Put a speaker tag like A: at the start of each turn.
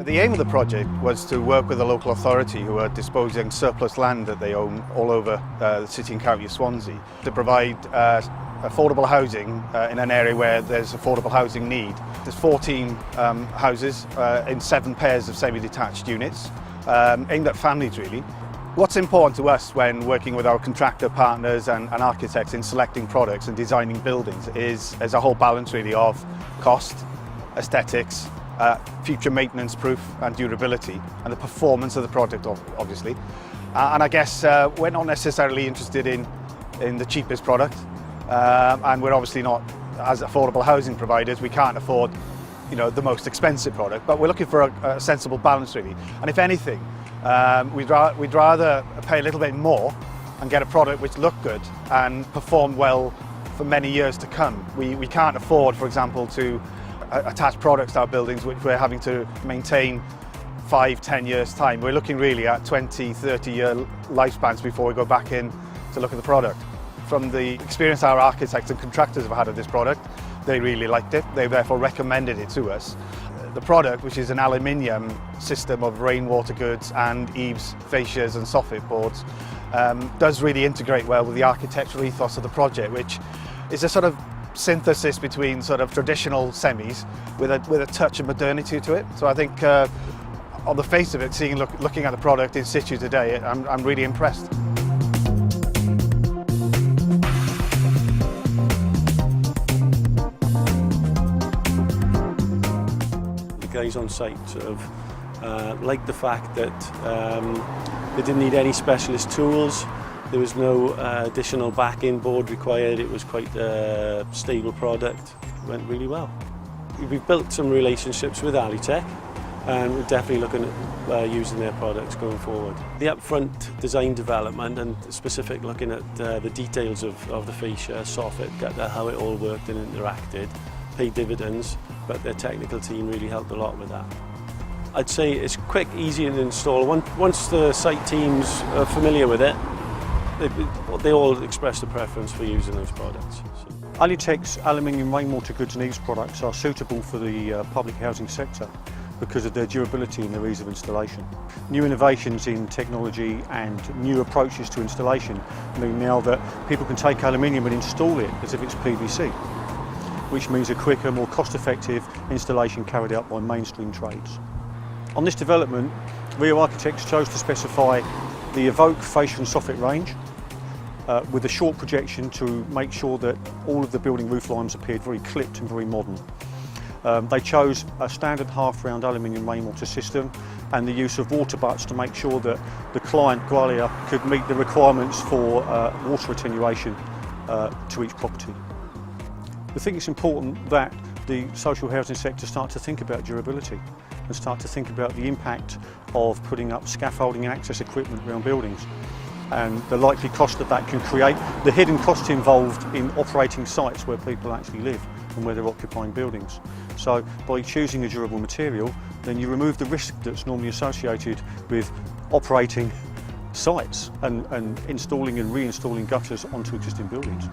A: The aim of the project was to work with a local authority who are disposing surplus land that they own all over the city and county of Swansea to provide affordable housing in an area where there's affordable housing need. There's 14 houses in 7 pairs of semi-detached units aimed at families really. What's important to us when working with our contractor partners and architects in selecting products and designing buildings is a whole balance really of cost, aesthetics, future maintenance proof and durability, and the performance of the product obviously. And I guess we're not necessarily interested in the cheapest product, and we're obviously not, as affordable housing providers, we can't afford the most expensive product, but we're looking for a sensible balance really. And if anything, we'd rather pay a little bit more and get a product which looked good and performed well for many years to come. We can't afford, for example, to attach products to our buildings which we're having to maintain 5-10 years time. We're looking really at 20-30 year lifespans before we go back in to look at the product. From the experience our architects and contractors have had of this product, they really liked it. They therefore recommended it to us. The product, which is an aluminium system of rainwater goods and eaves, fascias and soffit boards, does really integrate well with the architectural ethos of the project, which is a sort of synthesis between sort of traditional semis with a touch of modernity to it. So I think on the face of it, looking at the product in situ today, I'm really impressed.
B: The guys on site sort of liked the fact that they didn't need any specialist tools. There was no additional back-in board required. It was quite a stable product. It went really well. We've built some relationships with Alutec, and we're definitely looking at using their products going forward. The upfront design development and specific looking at the details of the fascia, soffit, how it all worked and interacted, paid dividends, but their technical team really helped a lot with that. I'd say it's quick, easy to install. Once the site teams are familiar with it, they all express a preference for using those products.
C: Alutec's aluminium rainwater goods and eaves products are suitable for the public housing sector because of their durability and their ease of installation. New innovations in technology and new approaches to installation mean now that people can take aluminium and install it as if it's PVC, which means a quicker, more cost-effective installation carried out by mainstream trades. On this development, Rio Architects chose to specify the Evoke fascia and soffit range with a short projection to make sure that all of the building roof lines appeared very clipped and very modern. They chose a standard half-round aluminium rainwater system and the use of water butts to make sure that the client, Grolier, could meet the requirements for water attenuation to each property. We think it's important that the social housing sector start to think about durability and start to think about the impact of putting up scaffolding and access equipment around buildings and the likely cost that can create, the hidden costs involved in operating sites where people actually live and where they're occupying buildings. So by choosing a durable material, then you remove the risk that's normally associated with operating sites and installing and reinstalling gutters onto existing buildings.